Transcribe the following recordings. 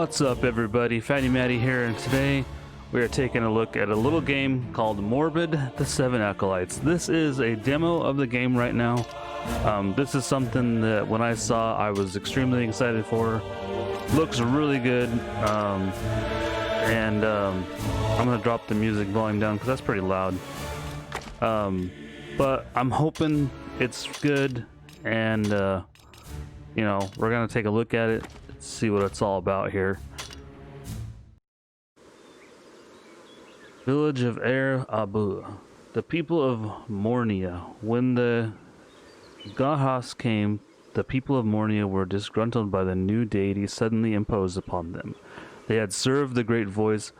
What's up everybody, Fatty Matty here, and today we are taking a look at a little game called Morbid, the 7 Acolytes. This is a demo of the game right now. This is something that when I saw I was extremely excited for. Looks really good, I'm going to drop the music volume down because that's pretty loud. But I'm hoping it's good, and you know, we're going to take a look at it. See what it's all about here. Village of Aherbu. The people of Mornia. When the Gahas came, the people of Mornia were disgruntled by the new deity suddenly imposed upon them. They had served the great voice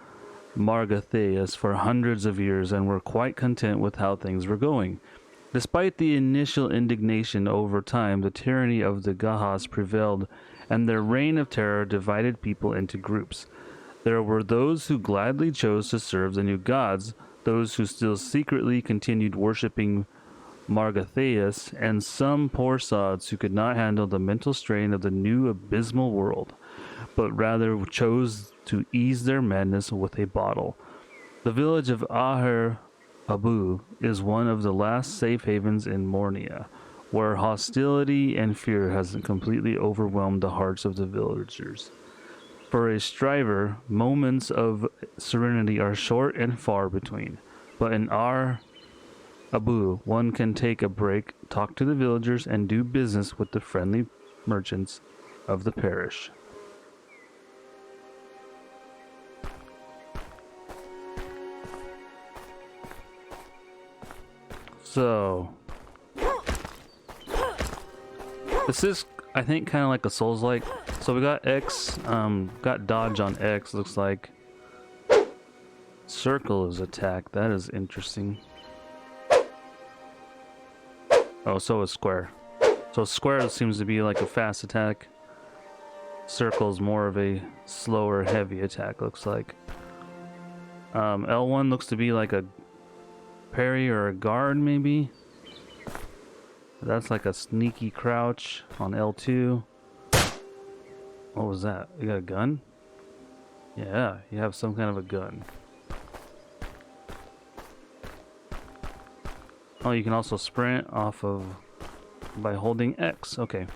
Margatheus for hundreds of years and were quite content with how things were going. Despite the initial indignation, over time the tyranny of the Gahas prevailed, and their reign of terror divided people into groups. There were those who gladly chose to serve the new gods, those who still secretly continued worshipping Margatheus, and some poor sods who could not handle the mental strain of the new abysmal world, but rather chose to ease their madness with a bottle. The village of Aherbu is one of the last safe havens in Mornia, where hostility and fear has completely overwhelmed the hearts of the villagers. For a striver, moments of serenity are short and far between, but in Aherbu, one can take a break, talk to the villagers, and do business with the friendly merchants of the parish. So this is, I think, kind of like a Souls-like. So we got X, got dodge on X, looks like. Circle is attack, that is interesting. Oh, so is square. So square seems to be like a fast attack. Circle is more of a slower, heavy attack, looks like. L1 looks to be like a parry or a guard, maybe. That's like a sneaky crouch on L2. What was that? You got a gun? Yeah, you have some kind of a gun. Oh, you can also sprint off of by holding X. Okay.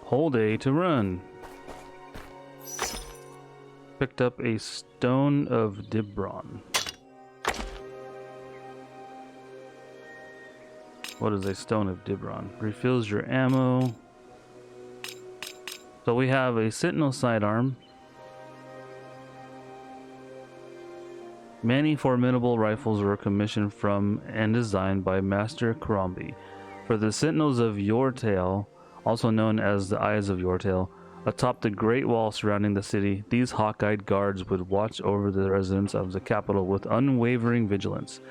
Hold A to run. Picked up a stone of Dibrom. What is a stone of Dibrom? Refills your ammo. So we have a Sentinel Sidearm. Many formidable rifles were commissioned from and designed by Master Crombies. For the Sentinels of Yortail, also known as the Eyes of Yortail, atop the great wall surrounding the city, these hawk-eyed guards would watch over the residents of the capital with unwavering vigilance.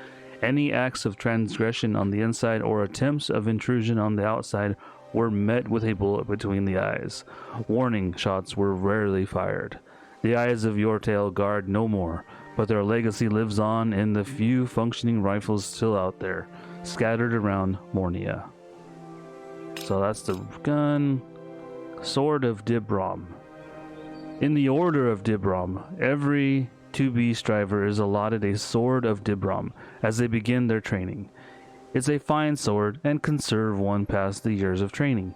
Any acts of transgression on the inside or attempts of intrusion on the outside were met with a bullet between the eyes. Warning shots were rarely fired. The Eyes of Yortail guard no more, but their legacy lives on in the few functioning rifles still out there, scattered around Mornia. So that's the gun. Sword of Dibrom. In the order of Dibrom, every 2B striver is allotted a Sword of Dibrom as they begin their training. It's a fine sword and can serve one past the years of training.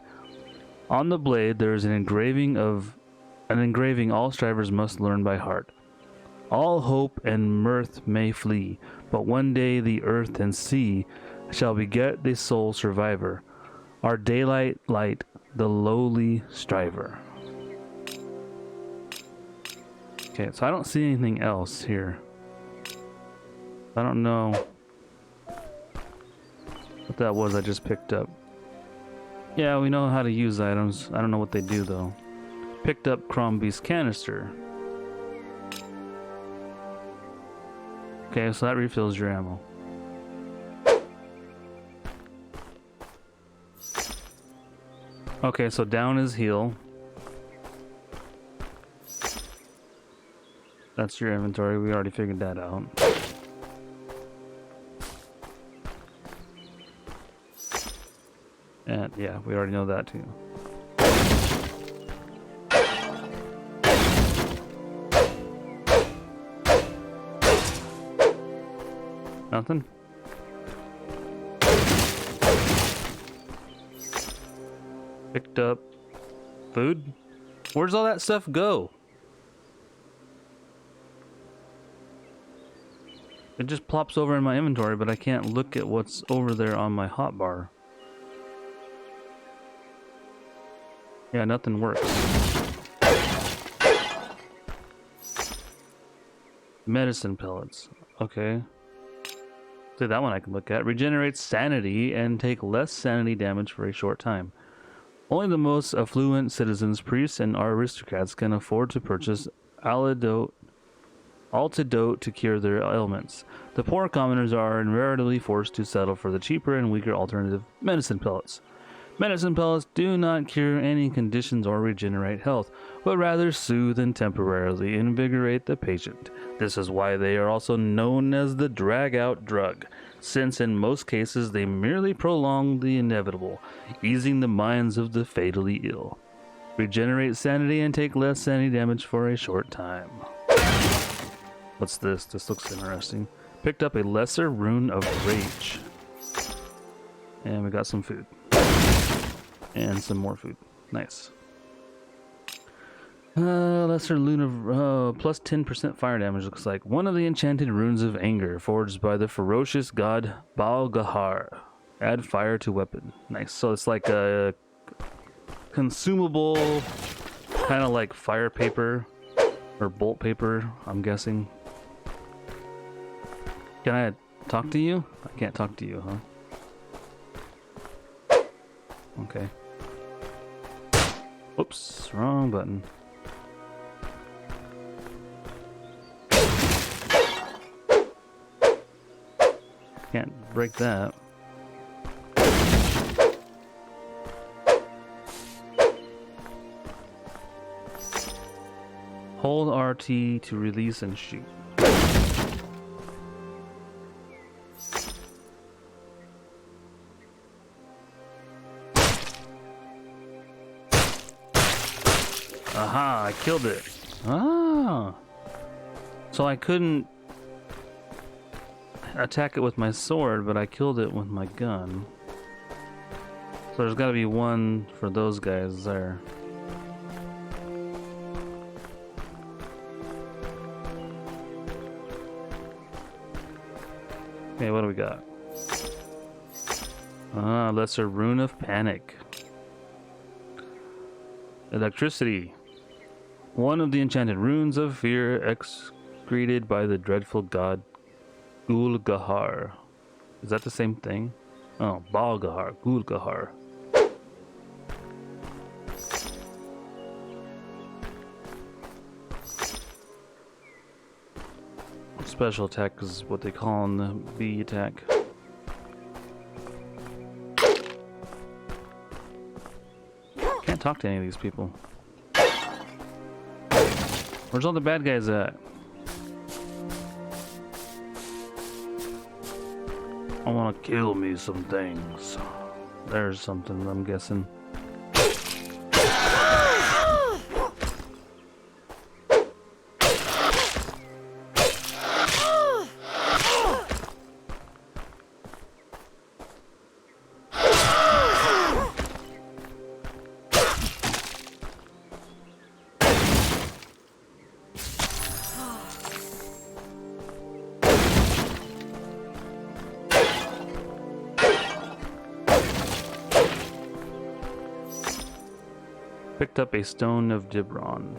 On the blade there is an engraving all strivers must learn by heart. All hope and mirth may flee, but one day the earth and sea shall beget the sole survivor. Our daylight light, the lowly striver. Okay, so I don't see anything else here. I don't know what that was I just picked up. Yeah, we know how to use items. I don't know what they do though. Picked up Crombies Canister. Okay, so that refills your ammo. Okay, so down is heal. That's your inventory. We already figured that out. And yeah, we already know that too. Nothing? Picked up food? Where's all that stuff go? It just plops over in my inventory, but I can't look at what's over there on my hotbar. Yeah, nothing works. Medicine pellets. Okay. See, that one I can look at. Regenerates sanity and take less sanity damage for a short time. Only the most affluent citizens, priests, and aristocrats can afford to purchase altidote to cure their ailments. The poor commoners are invariably forced to settle for the cheaper and weaker alternative, medicine pellets. Medicine pellets do not cure any conditions or regenerate health, but rather soothe and temporarily invigorate the patient. This is why they are also known as the drag-out drug, since in most cases they merely prolong the inevitable, easing the minds of the fatally ill. Regenerate sanity and take less sanity damage for a short time. What's this? This looks interesting. Picked up a lesser rune of rage. And we got some food. And some more food. Nice. Lesser rune of plus 10% fire damage, looks like. One of the enchanted runes of anger, forged by the ferocious god Baal-Gahar. Add fire to weapon. Nice. So it's like a consumable, kind of like fire paper or bolt paper, I'm guessing. Can I talk to you? I can't talk to you, huh? Okay. Oops, wrong button. Can't break that. Hold RT to release and shoot. Aha, I killed it. Ah. So I couldn't attack it with my sword, but I killed it with my gun. So there's got to be one for those guys there. Okay, what do we got? Ah, lesser rune of panic. Electricity. One of the enchanted runes of fear excreted by the dreadful god Gul-Gahar. Is that the same thing? Oh, Baal-Gahar, Gul-Gahar. Special attack is what they call in the B attack. Can't talk to any of these people. Where's all the bad guys at? I want to kill me some things. There's something, I'm guessing. Picked up a stone of Dibrom.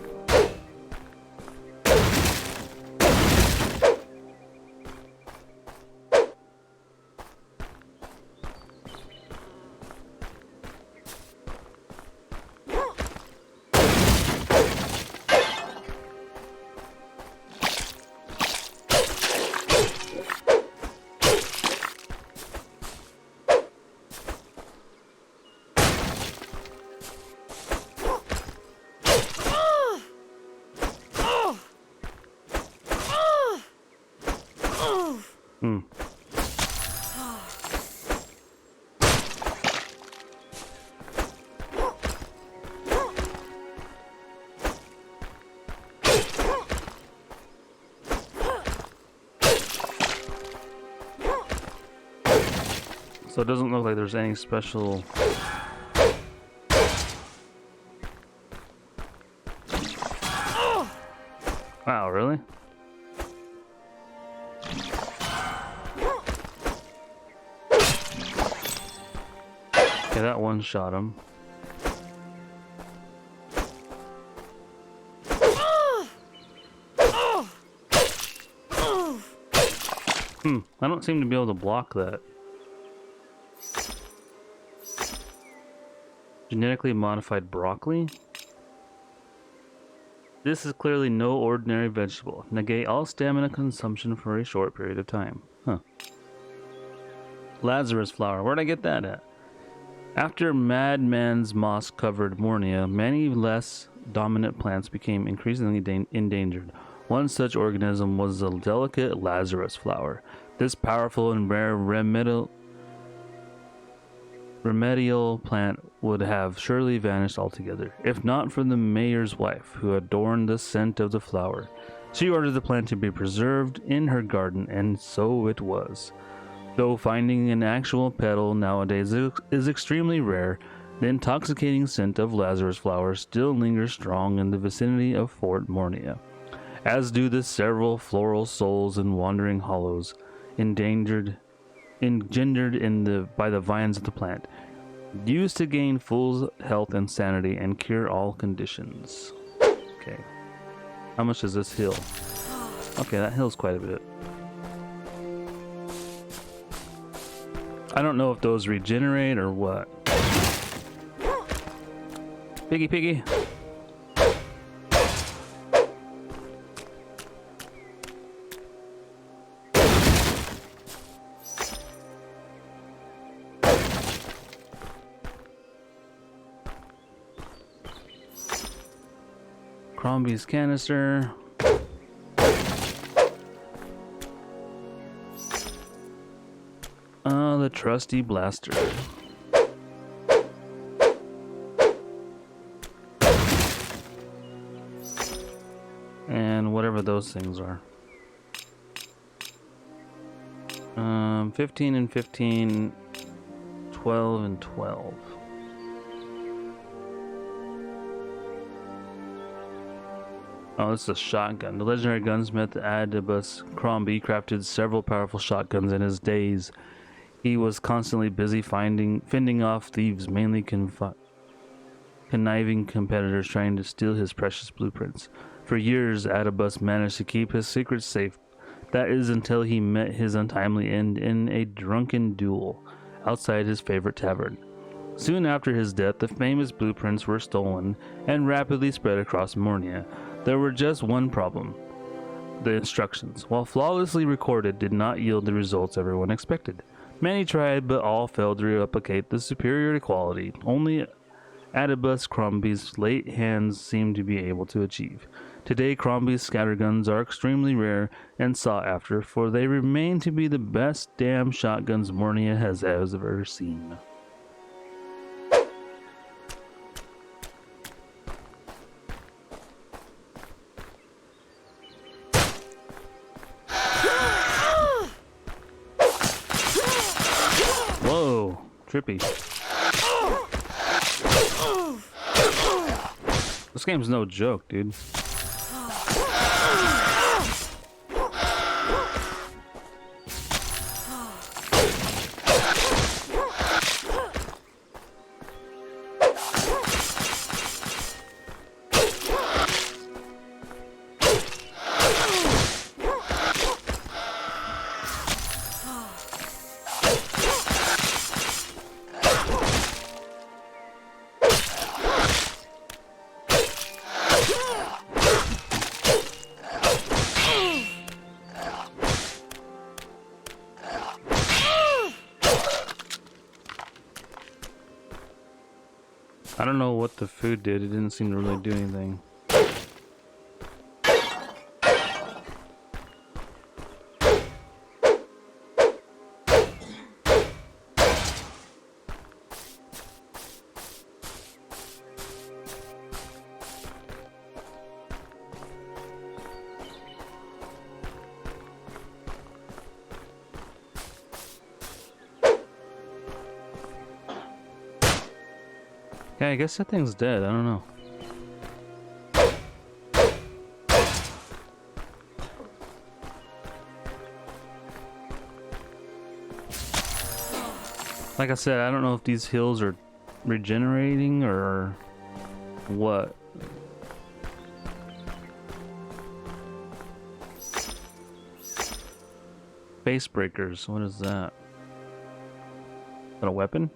So it doesn't look like there's any special... Wow, really? Okay, that one shot him. I don't seem to be able to block that. Genetically modified broccoli? This is clearly no ordinary vegetable. Negate all stamina consumption for a short period of time. Huh. Lazarus Flower. Where'd I get that at? After Madman's moss covered Mornia, many less dominant plants became increasingly endangered. One such organism was the delicate Lazarus Flower. This powerful and rare remedial plant would have surely vanished altogether, if not for the mayor's wife, who adorned the scent of the flower. She ordered the plant to be preserved in her garden, and so it was. Though finding an actual petal nowadays is extremely rare, the intoxicating scent of Lazarus Flower still lingers strong in the vicinity of Fort Mornia, as do the several floral souls in wandering hollows, engendered by the vines of the plant, used to gain full health and sanity and cure all conditions. Okay. How much is this hill? Okay, that hill's quite a bit. I don't know if those regenerate or what. Piggy, piggy. Crombies Canister. The trusty blaster. And whatever those things are. 15 and 15, 12 and 12. Oh, this is a shotgun. The legendary gunsmith Adibus Crombie crafted several powerful shotguns in his days. He was constantly busy fending off thieves, mainly conniving competitors trying to steal his precious blueprints. For years, Adibus managed to keep his secrets safe. That is until he met his untimely end in a drunken duel outside his favorite tavern. Soon after his death, the famous blueprints were stolen and rapidly spread across Mornia. There were just one problem. The instructions, while flawlessly recorded, did not yield the results everyone expected. Many tried, but all failed to replicate the superior quality only Adibus Crombie's late hands seemed to be able to achieve. Today, Crombie's scatterguns are extremely rare and sought after, for they remain to be the best damn shotguns Mornia has ever seen. Whoa, trippy. This game's no joke, dude. I don't know what the food did. It didn't seem to really do anything. Yeah, I guess that thing's dead. I don't know. Like I said, I don't know if these heals are regenerating or what. Face breakers, what is that? Is that a weapon?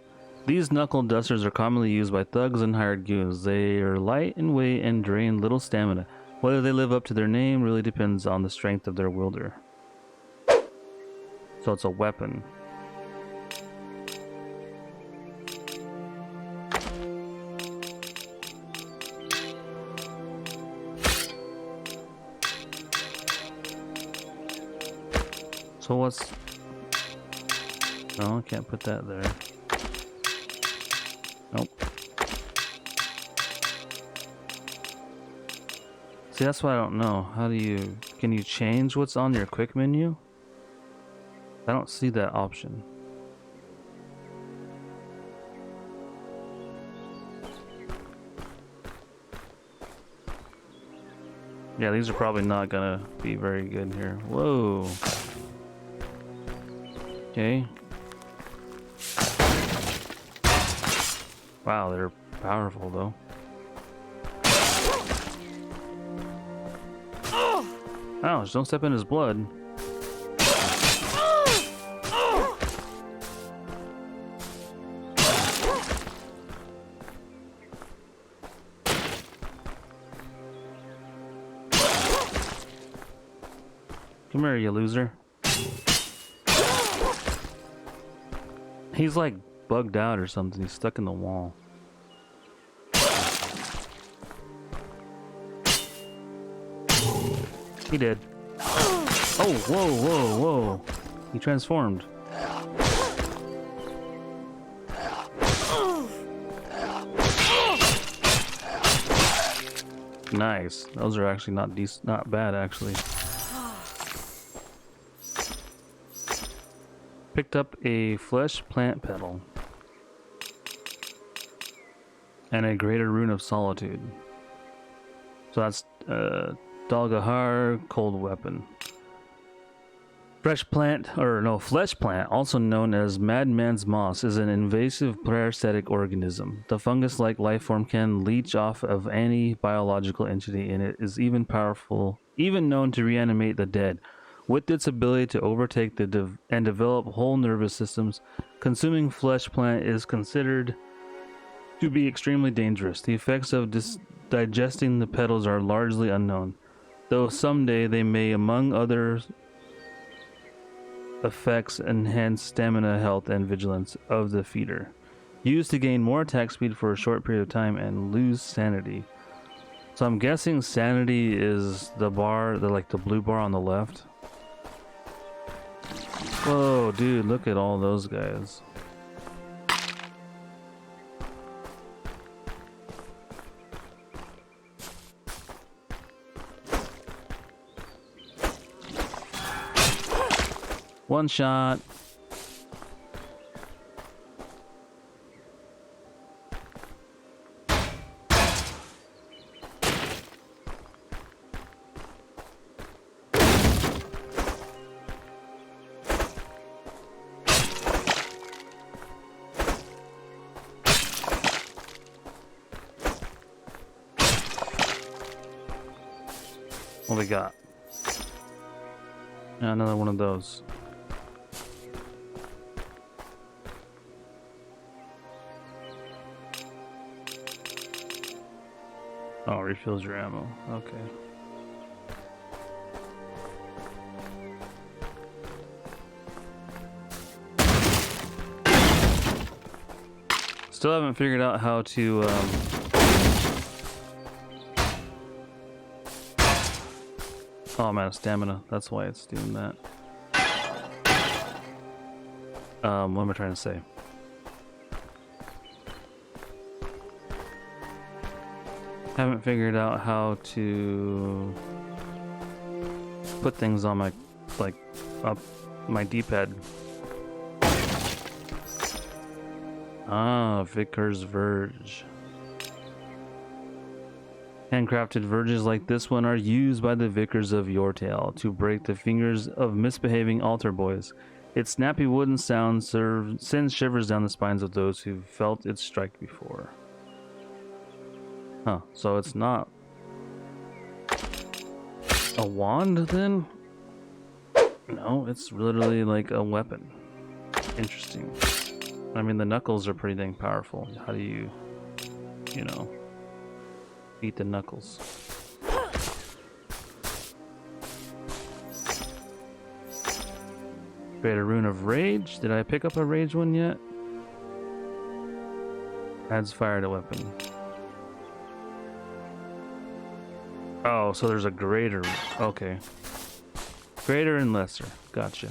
These Knuckle Dusters are commonly used by thugs and hired goons. They are light in weight and drain little stamina. Whether they live up to their name really depends on the strength of their wielder. So it's a weapon. So what's... No, I can't put that there. Nope. See, that's what I don't know. How do you... Can you change what's on your quick menu? I don't see that option. Yeah, these are probably not gonna be very good here. Whoa. Okay. Wow, they're powerful though. Ouch, don't step in his blood. Come here, you loser. He's like bugged out or something. He's stuck in the wall. He did. Oh, whoa, whoa, whoa. He transformed. Nice. Those are actually not bad actually. Picked up a flesh plant petal and a greater rune of solitude. So that's Dalgahar cold weapon. Flesh plant, also known as Madman's Moss, is an invasive parasitic organism. The fungus-like life form can leech off of any biological entity, and it is even known to reanimate the dead. With its ability to overtake and develop whole nervous systems, consuming flesh plant is considered to be extremely dangerous. The effects of digesting the petals are largely unknown, though someday they may, among other effects, enhance stamina, health, and vigilance of the feeder. Used to gain more attack speed for a short period of time and lose sanity. So I'm guessing sanity is the bar, the blue bar on the left. Whoa, dude, look at all those guys. One shot. What we got? Yeah, another one of those. Oh, refills your ammo. Okay. Still haven't figured out how to Oh, I'm out of stamina. That's why it's doing that. What am I trying to say? Haven't figured out how to put things on my, up my D-pad. Ah, Vicar's Verge. Handcrafted verges like this one are used by the vicars of Yortail to break the fingers of misbehaving altar boys. Its snappy wooden sound sends shivers down the spines of those who felt its strike before. Huh, so it's not a wand then? No, it's literally like a weapon. Interesting. I mean, the knuckles are pretty dang powerful. How do you know, beat the knuckles? Create a rune of rage. Did I pick up a rage one yet? Adds fire to weapon. Oh, so there's a greater. Okay. Greater and lesser. Gotcha.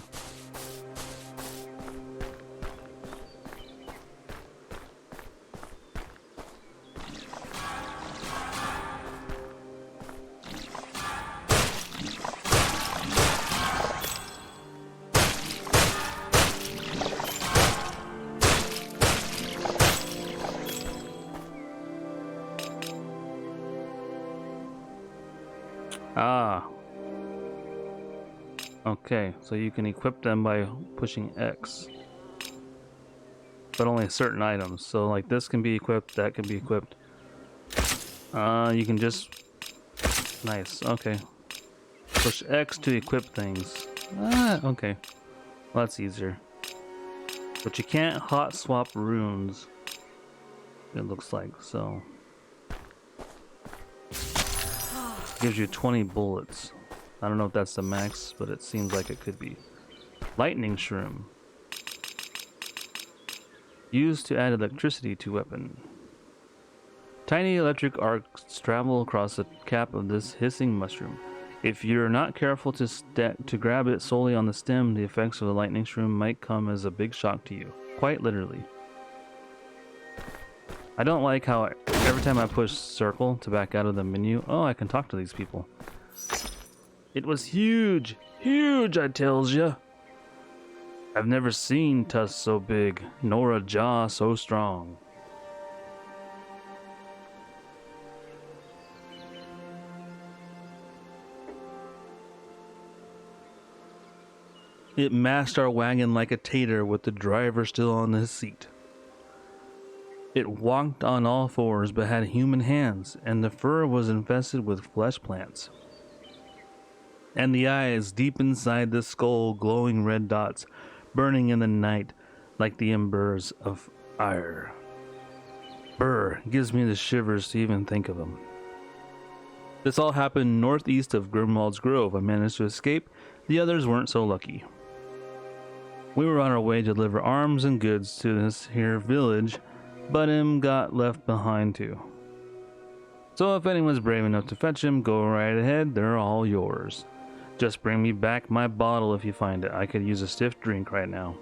Ah. Okay, so you can equip them by pushing X. But only certain items. So like this can be equipped, that can be equipped. You can just... Nice, okay. Push X to equip things. Ah, okay. Well, that's easier. But you can't hot swap runes. It looks like, so... Gives you 20 bullets. I don't know if that's the max, but it seems like it could be. Lightning Shroom. Used to add electricity to weapon. Tiny electric arcs travel across the cap of this hissing mushroom. If you're not careful to grab it solely on the stem, the effects of the lightning shroom might come as a big shock to you. Quite literally. I don't like how every time I push circle to back out of the menu, oh, I can talk to these people. It was huge! Huge, I tells ya! I've never seen tusks so big, nor a jaw so strong. It mashed our wagon like a tater with the driver still on his seat. It walked on all fours but had human hands, and the fur was infested with flesh plants. And the eyes deep inside the skull glowing red dots, burning in the night like the embers of ire. Brr, gives me the shivers to even think of them. This all happened northeast of Grimwald's Grove. I managed to escape. The others weren't so lucky. We were on our way to deliver arms and goods to this here village, but him got left behind too. So if anyone's brave enough to fetch him, go right ahead, they're all yours. Just bring me back my bottle if you find it. I could use a stiff drink right now.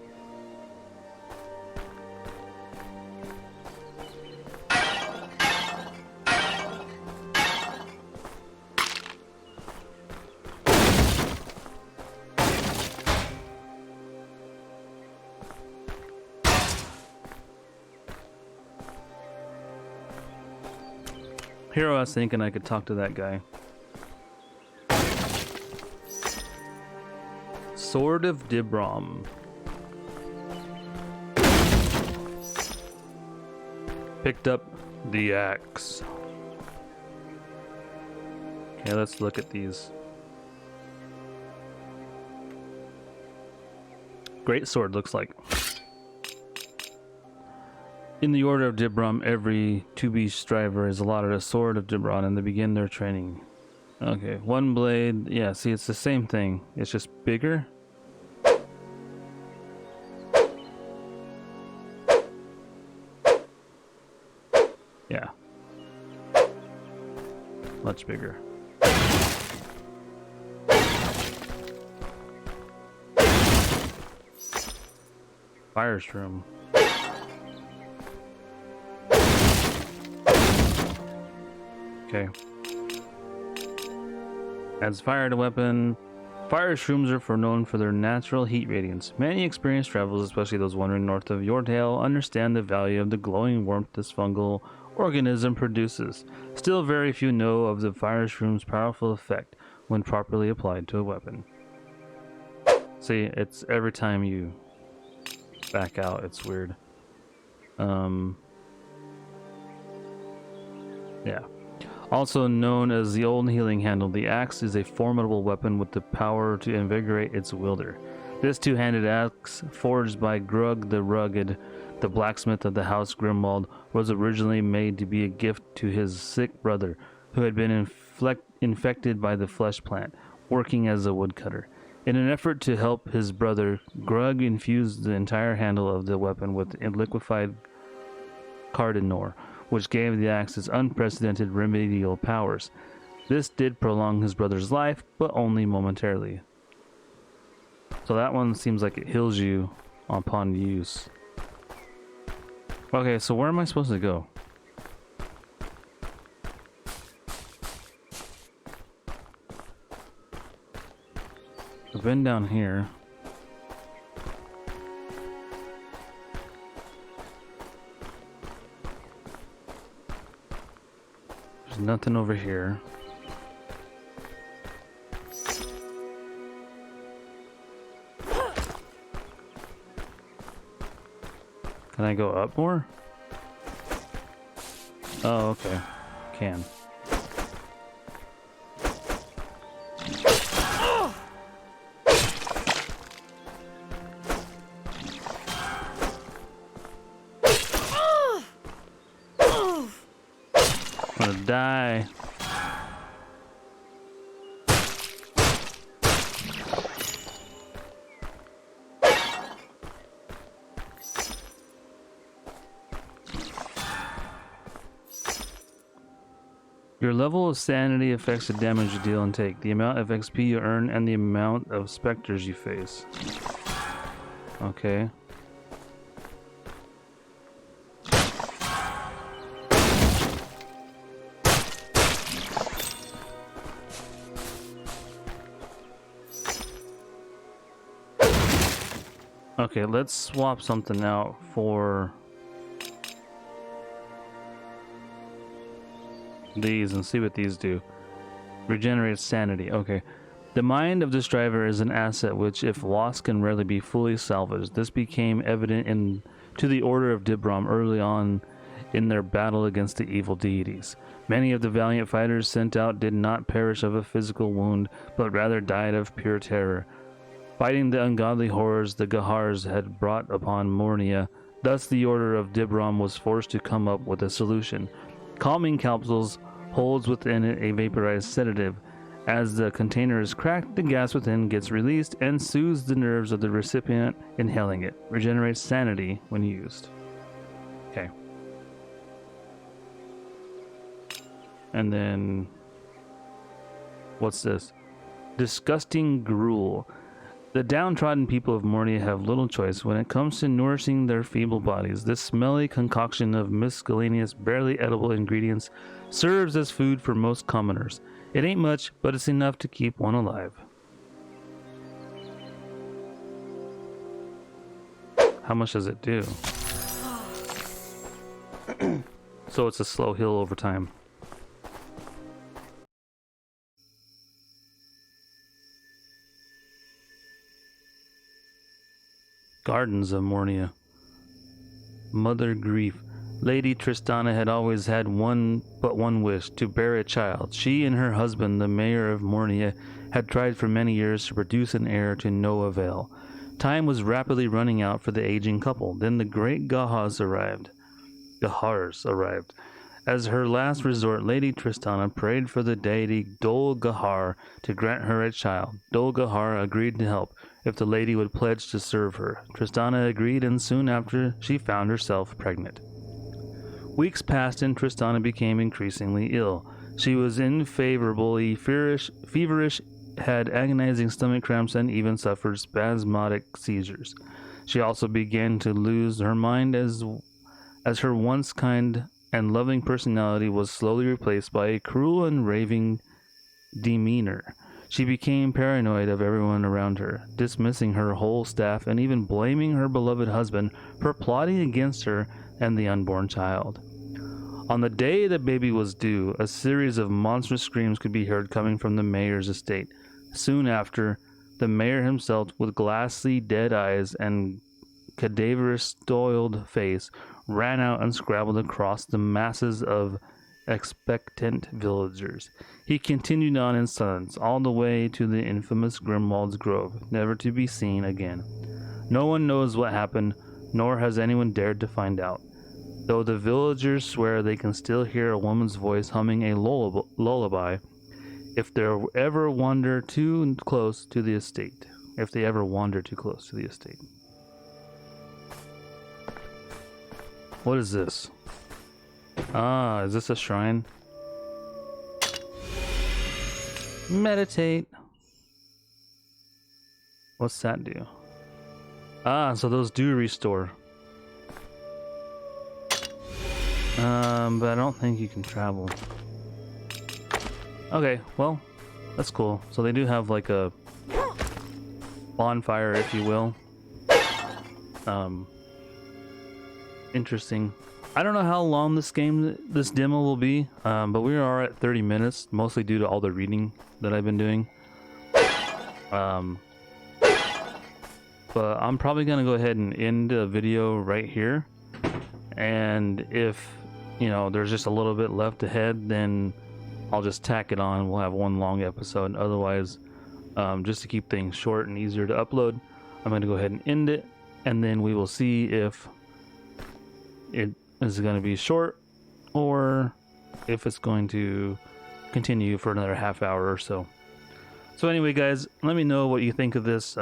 Here I was thinking I could talk to that guy. Sword of Dibrom. Picked up the axe. Okay, let's look at these. Great sword looks like. In the Order of Dibrom, every 2B striver is allotted a Sword of Dibrom and they begin their training. Okay, one blade. Yeah, see, it's the same thing. It's just bigger. Yeah. Much bigger. Firestream. Okay. Adds fire to weapon. Fireshrooms are known for their natural heat radiance. Many experienced travelers, especially those wandering north of Yordale, understand the value of the glowing warmth this fungal organism produces. Still, very few know of the Fireshroom's powerful effect when properly applied to a weapon. See, it's every time you back out, it's weird. Yeah. Also known as the Old Healing Handle, the axe is a formidable weapon with the power to invigorate its wielder. This two-handed axe, forged by Grug the Rugged, the blacksmith of the House Grimwald, was originally made to be a gift to his sick brother, who had been infected by the flesh plant, working as a woodcutter. In an effort to help his brother, Grug infused the entire handle of the weapon with liquefied cardinor, which gave the axe its unprecedented remedial powers. This did prolong his brother's life, but only momentarily. So that one seems like it heals you upon use. Okay, so where am I supposed to go? I've been down here. There's nothing over here. Can I go up more? Oh, okay. Can. I'm gonna die. Your level of sanity affects the damage you deal and take, the amount of XP you earn, and the amount of specters you face. Okay. Okay, let's swap something out for these and see what these do. Regenerates sanity. Okay. The mind of this driver is an asset which, if lost, can rarely be fully salvaged. This became evident to the Order of Dibrom early on in their battle against the evil deities. Many of the valiant fighters sent out did not perish of a physical wound, but rather died of pure terror, fighting the ungodly horrors the Gahars had brought upon Mornia. Thus the Order of Dibrom was forced to come up with a solution. Calming capsules holds within it a vaporized sedative. As the container is cracked, the gas within gets released and soothes the nerves of the recipient inhaling it. Regenerates sanity when used. Okay. And then, what's this? Disgusting gruel. The downtrodden people of Mornia have little choice when it comes to nourishing their feeble bodies. This smelly concoction of miscellaneous, barely edible ingredients serves as food for most commoners. It ain't much, but it's enough to keep one alive. How much does it do? So it's a slow heal over time. Gardens of Mornia. Mother grief. Lady Tristana had always had one wish, to bear a child. She and her husband, the mayor of Mornia, had tried for many years to produce an heir to no avail. Time was rapidly running out for the aging couple. Then the great Gahars arrived. As her last resort, Lady Tristana prayed for the deity Dol Gahar to grant her a child. Dol Gahar agreed to help if the lady would pledge to serve her. Tristana agreed, and soon after she found herself pregnant. Weeks passed and Tristana became increasingly ill. She was unfavorably feverish, had agonizing stomach cramps, and even suffered spasmodic seizures. She also began to lose her mind as her once kind and loving personality was slowly replaced by a cruel and raving demeanor. She became paranoid of everyone around her, dismissing her whole staff and even blaming her beloved husband for plotting against her and the unborn child. On the day the baby was due, a series of monstrous screams could be heard coming from the mayor's estate. Soon after, the mayor himself, with glassy dead eyes and cadaverous soiled face, ran out and scrabbled across the masses of expectant villagers. He continued on in silence all the way to the infamous Grimwald's Grove, never to be seen again. No one knows what happened, nor has anyone dared to find out, though the villagers swear they can still hear a woman's voice humming a lullaby if they ever wander too close to the estate. If they ever wander too close to the estate. What is this? Ah, is this a shrine? Meditate. What's that do? Ah, so those do restore. But I don't think you can travel. Okay, well, that's cool. So they do have like a bonfire, if you will. Interesting. I don't know how long this demo will be, but we are at 30 minutes, mostly due to all the reading that I've been doing. But I'm probably gonna go ahead and end the video right here. And if, you know, there's just a little bit left ahead, then I'll just tack it on. We'll have one long episode. Otherwise, just to keep things short and easier to upload, I'm going to go ahead and end it, and then we will see if it is going to be short or if it's going to continue for another half hour or so. So anyway, guys, let me know what you think of this.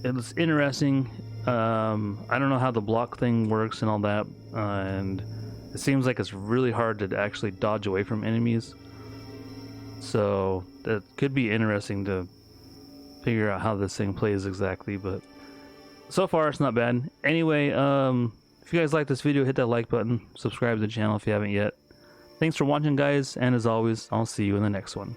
It's interesting. I don't know how the block thing works and all that, and it seems like it's really hard to actually dodge away from enemies. So that could be interesting to figure out how this thing plays exactly, but so far it's not bad. Anyway, if you guys like this video, hit that like button, subscribe to the channel if you haven't yet. Thanks for watching, guys, and as always, I'll see you in the next one.